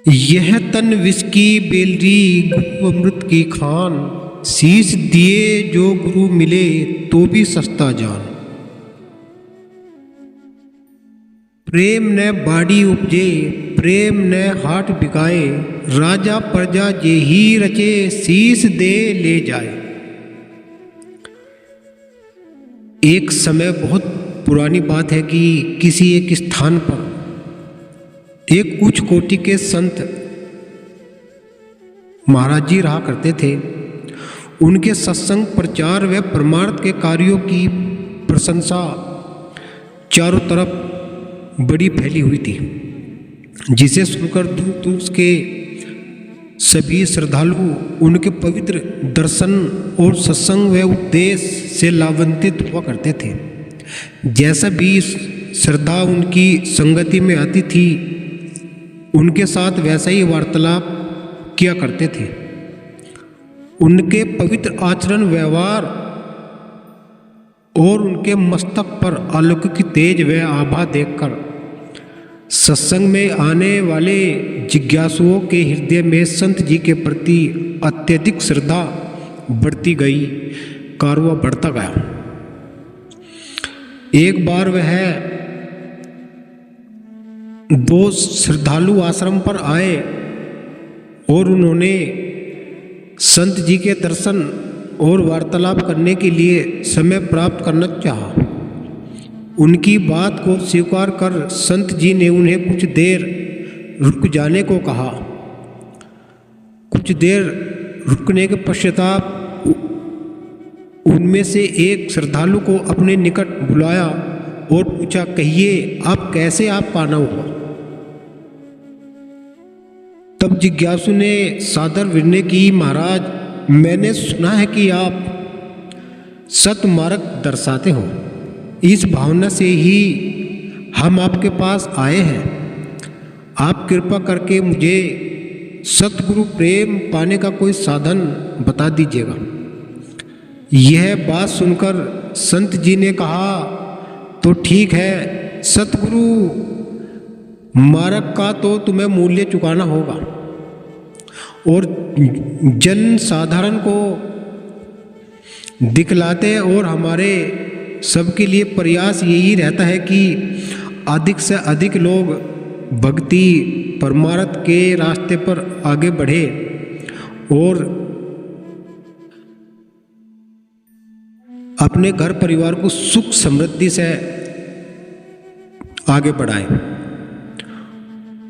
यह तन विष की बेलरी गुरु अमृत की खान, शीश दिए जो गुरु मिले तो भी सस्ता जान। प्रेम न बाड़ी उपजे प्रेम न हाट बिकाए, राजा प्रजा जे ही रचे शीश दे ले जाए। एक समय बहुत पुरानी बात है कि किसी एक स्थान पर एक उच्च कोटि के संत महाराज जी रहा करते थे। उनके सत्संग, प्रचार व परमार्थ के कार्यों की प्रशंसा चारों तरफ बड़ी फैली हुई थी, जिसे सुनकर दूर दूर के सभी श्रद्धालु उनके पवित्र दर्शन और सत्संग व उपदेश से लाभान्वित हुआ करते थे। जैसा भी श्रद्धा उनकी संगति में आती थी, उनके साथ वैसा ही वार्तालाप किया करते थे। उनके पवित्र आचरण, व्यवहार और उनके मस्तक पर अलौकिक तेज व आभा देखकर सत्संग में आने वाले जिज्ञासुओं के हृदय में संत जी के प्रति अत्यधिक श्रद्धा बढ़ती गई, कारवा बढ़ता गया। एक बार वह दो श्रद्धालु आश्रम पर आए और उन्होंने संत जी के दर्शन और वार्तालाप करने के लिए समय प्राप्त करना चाहा। उनकी बात को स्वीकार कर संत जी ने उन्हें कुछ देर रुक जाने को कहा। कुछ देर रुकने के पश्चात उनमें से एक श्रद्धालु को अपने निकट बुलाया और पूछा, कहिए आप कैसे आपका आना हुआ? तब जिज्ञासु ने सादर विनय की, महाराज मैंने सुना है कि आप सतमार्ग दर्शाते हो। इस भावना से ही हम आपके पास आए हैं। आप कृपा करके मुझे सतगुरु प्रेम पाने का कोई साधन बता दीजिएगा। यह बात सुनकर संत जी ने कहा, तो ठीक है, सतगुरु मार्ग का तो तुम्हें मूल्य चुकाना होगा और जन साधारण को दिखलाते और हमारे सबके लिए प्रयास यही रहता है कि अधिक से अधिक लोग भक्ति परमार्थ के रास्ते पर आगे बढ़े और अपने घर परिवार को सुख समृद्धि से आगे बढ़ाए।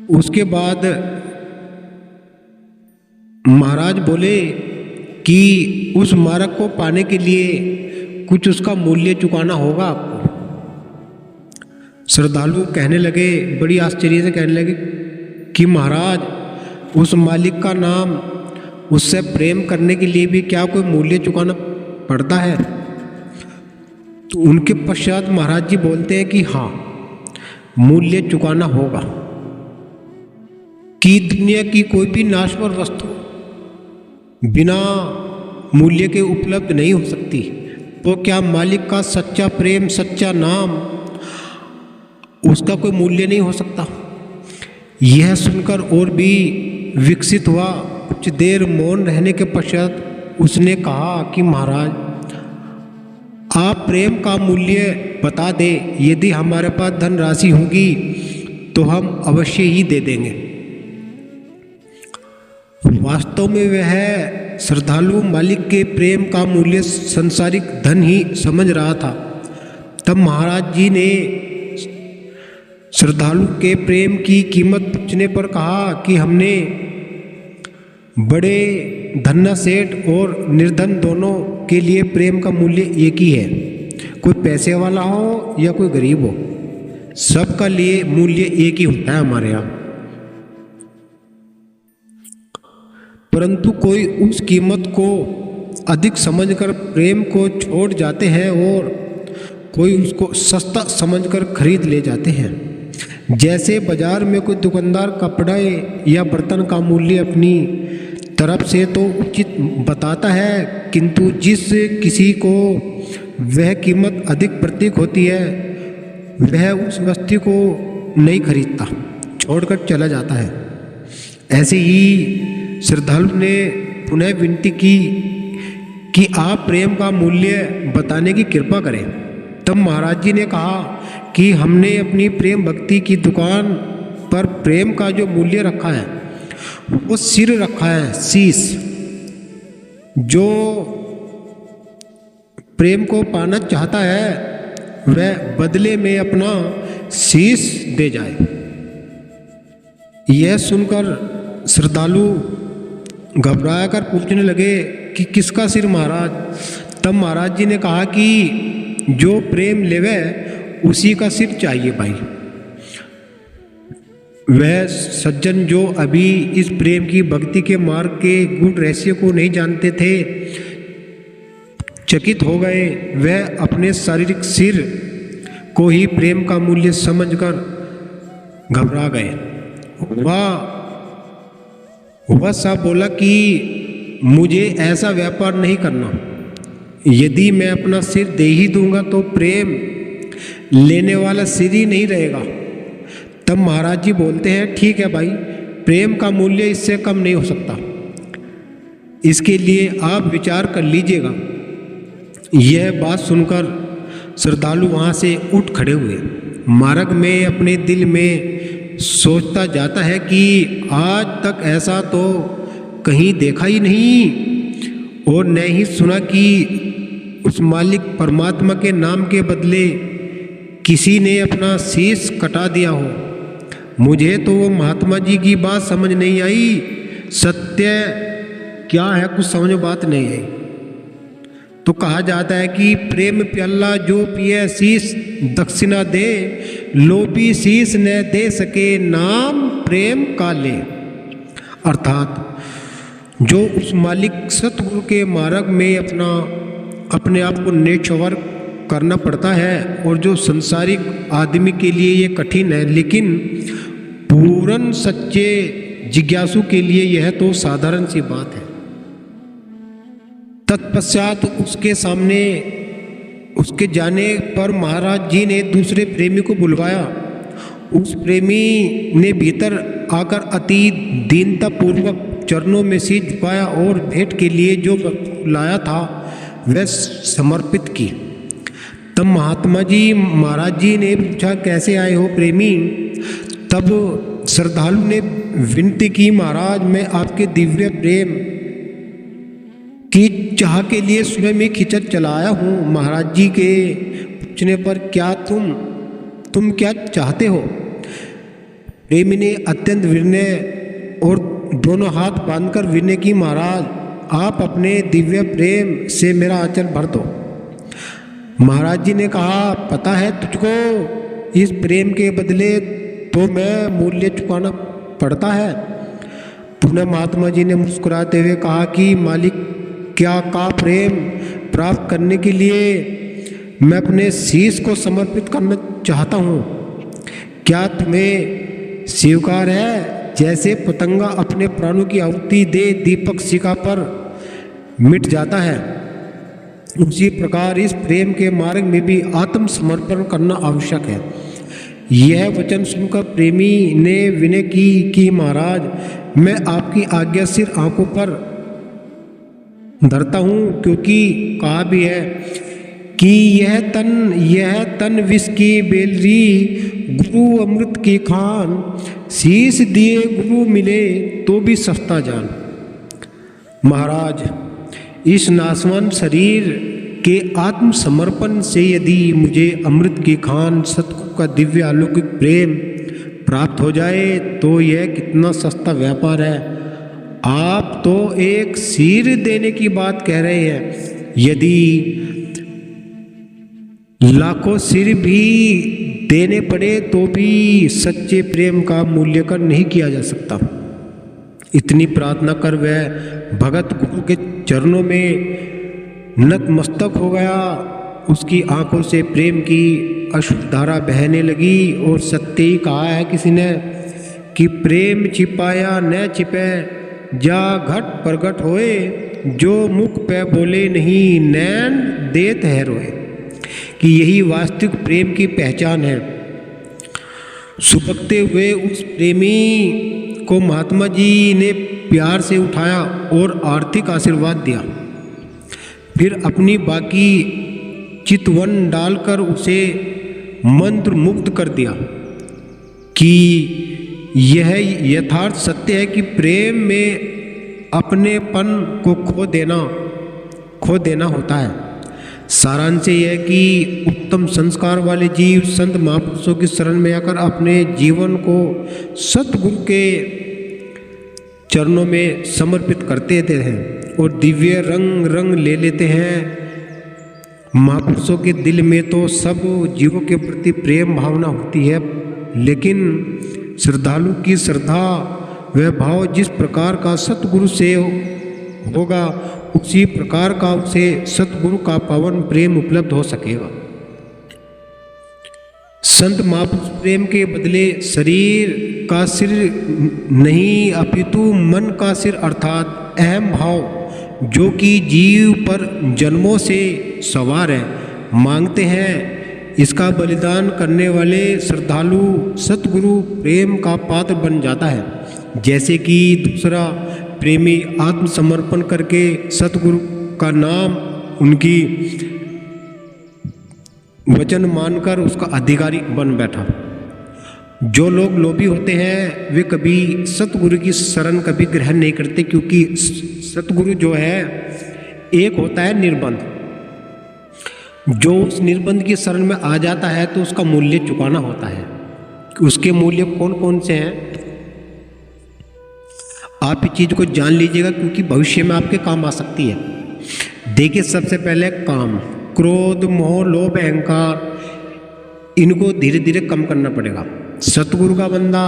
उसके बाद महाराज बोले कि उस मार्ग को पाने के लिए कुछ उसका मूल्य चुकाना होगा आपको। श्रद्धालु कहने लगे, बड़ी आश्चर्य से कहने लगे कि महाराज उस मालिक का नाम, उससे प्रेम करने के लिए भी क्या कोई मूल्य चुकाना पड़ता है? तो उनके पश्चात महाराज जी बोलते हैं कि हाँ, मूल्य चुकाना होगा। कि दुनिया की कोई भी नाशवर वस्तु बिना मूल्य के उपलब्ध नहीं हो सकती, तो क्या मालिक का सच्चा प्रेम, सच्चा नाम, उसका कोई मूल्य नहीं हो सकता? यह सुनकर और भी विकसित हुआ। कुछ देर मौन रहने के पश्चात उसने कहा कि महाराज आप प्रेम का मूल्य बता दें। यदि हमारे पास धनराशि होगी तो हम अवश्य ही दे देंगे। वास्तव में वह श्रद्धालु मालिक के प्रेम का मूल्य संसारिक धन ही समझ रहा था। तब महाराज जी ने श्रद्धालु के प्रेम की कीमत पूछने पर कहा कि हमने बड़े धन्ना सेठ और निर्धन दोनों के लिए प्रेम का मूल्य एक ही है। कोई पैसे वाला हो या कोई गरीब हो, सबका लिए मूल्य एक ही होता है हमारे यहाँ। परंतु कोई उस कीमत को अधिक समझकर प्रेम को छोड़ जाते हैं और कोई उसको सस्ता समझकर खरीद ले जाते हैं। जैसे बाजार में कोई दुकानदार कपड़े या बर्तन का मूल्य अपनी तरफ से तो उचित बताता है, किंतु जिस किसी को वह कीमत अधिक प्रतीक होती है, वह उस वस्तु को नहीं खरीदता, छोड़कर चला जाता है। ऐसे ही श्रद्धालु ने पुनः विनती की कि आप प्रेम का मूल्य बताने की कृपा करें। तब महाराज जी ने कहा कि हमने अपनी प्रेम भक्ति की दुकान पर प्रेम का जो मूल्य रखा है वो सिर रखा है, शीश। जो प्रेम को पाना चाहता है वह बदले में अपना शीश दे जाए। यह सुनकर श्रद्धालु घबरा कर पूछने लगे कि किसका सिर महाराज? तब महाराज जी ने कहा कि जो प्रेम लेवे उसी का सिर चाहिए भाई। वह सज्जन जो अभी इस प्रेम की भक्ति के मार्ग के गूढ़ रहस्य को नहीं जानते थे, चकित हो गए। वह अपने शारीरिक सिर को ही प्रेम का मूल्य समझकर घबरा गए। वह सब बोला कि मुझे ऐसा व्यापार नहीं करना। यदि मैं अपना सिर दे ही दूंगा तो प्रेम लेने वाला सिर ही नहीं रहेगा। तब महाराज जी बोलते हैं, ठीक है भाई, प्रेम का मूल्य इससे कम नहीं हो सकता, इसके लिए आप विचार कर लीजिएगा। यह बात सुनकर श्रद्धालु वहाँ से उठ खड़े हुए। मार्ग में अपने दिल में सोचता जाता है कि आज तक ऐसा तो कहीं देखा ही नहीं और न ही सुना कि उस मालिक परमात्मा के नाम के बदले किसी ने अपना शीश कटा दिया हो। मुझे तो वो महात्मा जी की बात समझ नहीं आई। सत्य क्या है कुछ समझ बात नहीं आई। तो कहा जाता है कि प्रेम प्याला जो पिए शीश दक्षिणा दे, लोभी शीश न दे सके नाम प्रेम का ले। अर्थात जो उस मालिक सतगुरु के मार्ग में अपने आप को नेछवर करना पड़ता है और जो संसारिक आदमी के लिए ये कठिन है, लेकिन पूर्ण सच्चे जिज्ञासु के लिए यह तो साधारण सी बात है। तत्पश्चात उसके सामने उसके जाने पर महाराज जी ने दूसरे प्रेमी को बुलवाया। उस प्रेमी ने भीतर आकर अति दीनतापूर्वक चरणों में सिर झुकाया और भेंट के लिए जो लाया था वह समर्पित की। तब महात्मा जी महाराज जी ने पूछा, कैसे आए हो प्रेमी? तब श्रद्धालु ने विनती की, महाराज मैं आपके दिव्य प्रेम की चाह के लिए स्वयं ही खिंचत चला आया हूँ। महाराज जी के पूछने पर क्या तुम क्या चाहते हो? प्रेमी ने अत्यंत विनय और दोनों हाथ बांधकर विनय की, महाराज आप अपने दिव्य प्रेम से मेरा आंचल भर दो। महाराज जी ने कहा, पता है तुझको इस प्रेम के बदले तो मैं मूल्य चुकाना पड़ता है। पुनः महात्मा जी ने मुस्कुराते हुए कहा कि मालिक क्या का प्रेम प्राप्त करने के लिए मैं अपने शीश को समर्पित करना चाहता हूँ। क्या तुम्हें स्वीकार है? जैसे पतंगा अपने प्राणों की आहुति दे दीपक शिखा पर मिट जाता है, उसी प्रकार इस प्रेम के मार्ग में भी आत्मसमर्पण करना आवश्यक है। यह वचन सुनकर प्रेमी ने विनय की कि महाराज मैं आपकी आज्ञा सिर आंखों पर धरता हूँ, क्योंकि कहा भी है कि यह तन विष की बेलरी गुरु अमृत की खान, शीश दिए गुरु मिले तो भी सस्ता जान। महाराज इस नासवान शरीर के आत्मसमर्पण से यदि मुझे अमृत की खान सतगुरु का दिव्य अलौकिक प्रेम प्राप्त हो जाए तो यह कितना सस्ता व्यापार है। आप तो एक सिर देने की बात कह रहे हैं। यदि लाखों सिर भी देने पड़े तो भी सच्चे प्रेम का मूल्यांकन नहीं किया जा सकता। इतनी प्रार्थना कर वह भगत गुरु के चरणों में नतमस्तक हो गया। उसकी आंखों से प्रेम की अश्रुधारा बहने लगी और सत्य ही कहा है किसी ने कि प्रेम छिपाया न छिपे, जा घट प्रगट होए, जो मुख पे बोले नहीं नैन देत है रोए। कि यही वास्तविक प्रेम की पहचान है। सुबकते हुए उस प्रेमी को महात्मा जी ने प्यार से उठाया और आर्थिक आशीर्वाद दिया। फिर अपनी बाकी चितवन डालकर उसे मंत्र मुक्त कर दिया कि यह यथार्थ सत्य है कि प्रेम में अपनेपन को खो देना होता है। सारांश यह है कि उत्तम संस्कार वाले जीव संत महापुरुषों की शरण में आकर अपने जीवन को सतगुरु के चरणों में समर्पित करते हैं और दिव्य रंग ले लेते हैं। महापुरुषों के दिल में तो सब जीवों के प्रति प्रेम भावना होती है, लेकिन श्रद्धालु की श्रद्धा वह भाव जिस प्रकार का सतगुरु से होगा उसी प्रकार का उसे सतगुरु का पावन प्रेम उपलब्ध हो सकेगा। संत महापुरुष प्रेम के बदले शरीर का सिर नहीं अपितु मन का सिर अर्थात अहम भाव जो कि जीव पर जन्मों से सवार है मांगते हैं। इसका बलिदान करने वाले श्रद्धालु सतगुरु प्रेम का पात्र बन जाता है। जैसे कि दूसरा प्रेमी आत्मसमर्पण करके सतगुरु का नाम उनकी वचन मानकर उसका अधिकारी बन बैठा। जो लोग लोभी होते हैं वे कभी सतगुरु की शरण कभी ग्रहण नहीं करते, क्योंकि सतगुरु जो है एक होता है निर्बंध। जो उस निर्बंध की शरण में आ जाता है तो उसका मूल्य चुकाना होता है। उसके मूल्य कौन कौन से हैं आप इस चीज को जान लीजिएगा, क्योंकि भविष्य में आपके काम आ सकती है। देखिए, सबसे पहले काम, क्रोध, मोह, लोभ, अहंकार, इनको धीरे धीरे कम करना पड़ेगा। सतगुरु का बंदा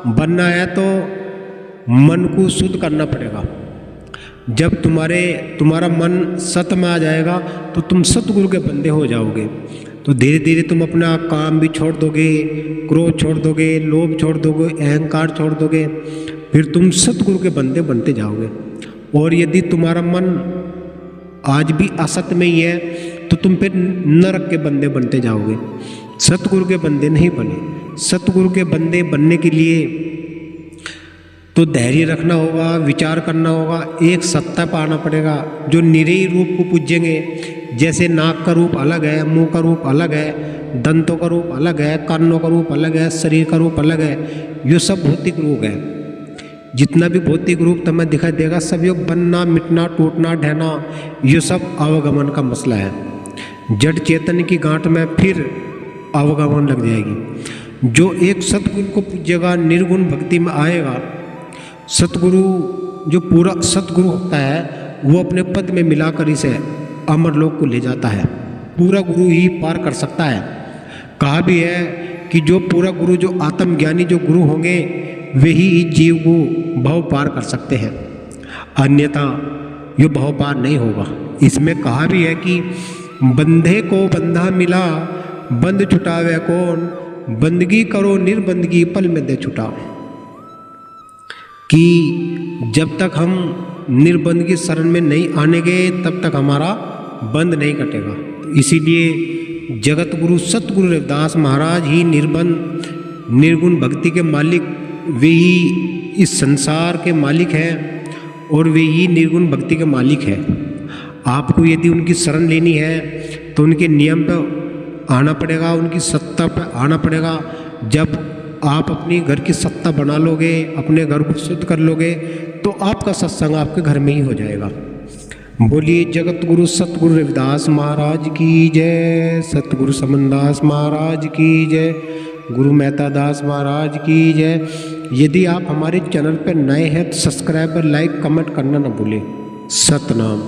बनना है तो मन को शुद्ध करना पड़ेगा। जब तुम्हारा मन सत्य में आ जाएगा तो तुम सतगुरु के बंदे हो जाओगे। तो धीरे धीरे तुम अपना काम भी छोड़ दोगे, क्रोध छोड़ दोगे, लोभ छोड़ दोगे, अहंकार छोड़ दोगे, फिर तुम सतगुरु के बंदे बनते जाओगे। और यदि तुम्हारा मन आज भी असत्य में ही है तो तुम फिर नरक के बंदे बनते जाओगे, सतगुरु के बंदे नहीं बने। सतगुरु के बंदे बनने के लिए तो धैर्य रखना होगा, विचार करना होगा, एक सत्ता पाना पड़ेगा जो निरीह रूप को पूजेंगे। जैसे नाक का रूप अलग है, मुंह का रूप अलग है, दंतों का रूप अलग है, कानों का रूप अलग है, शरीर का रूप अलग है। ये सब भौतिक रूप है। जितना भी भौतिक रूप तुम्हें दिखाई देगा सब ये बनना, मिटना, टूटना, ढहना, ये सब आवागमन का मसला है। जड़ चेतन की गांठ में फिर आवागमन लग जाएगी। जो एक सतगुरु को पूजेगा, निर्गुण भक्ति में आएगा, सतगुरु जो पूरा सतगुरु होता है वो अपने पद में मिलाकर इसे अमर लोक को ले जाता है। पूरा गुरु ही पार कर सकता है। कहा भी है कि जो पूरा गुरु, जो आत्मज्ञानी जो गुरु होंगे वे ही इस जीव को भव पार कर सकते हैं, अन्यथा ये भव पार नहीं होगा। इसमें कहा भी है कि बंधे को बंधा मिला, बंद छुटावे कौन, बंदगी करो निर्बंदगी पल में दे छुटा। कि जब तक हम निर्बंध की शरण में नहीं आने गए तब तक हमारा बंध नहीं कटेगा। तो इसीलिए जगत गुरु सतगुरु रविदास महाराज ही निर्गुण भक्ति के मालिक, वे ही इस संसार के मालिक हैं और वे ही निर्गुण भक्ति के मालिक हैं। आपको यदि उनकी शरण लेनी है तो उनके नियम पर आना पड़ेगा, उनकी सत्ता पर आना पड़ेगा। जब आप अपनी घर की सत्ता बना लोगे, अपने घर को शुद्ध कर लोगे, तो आपका सत्संग आपके घर में ही हो जाएगा। बोलिए जगत गुरु सतगुरु रविदास महाराज की जय, सतगुरु समनदास महाराज की जय, गुरु मेहता दास महाराज की जय। यदि आप हमारे चैनल पर नए हैं तो सब्सक्राइब और लाइक कमेंट करना न भूलें। सतनाम।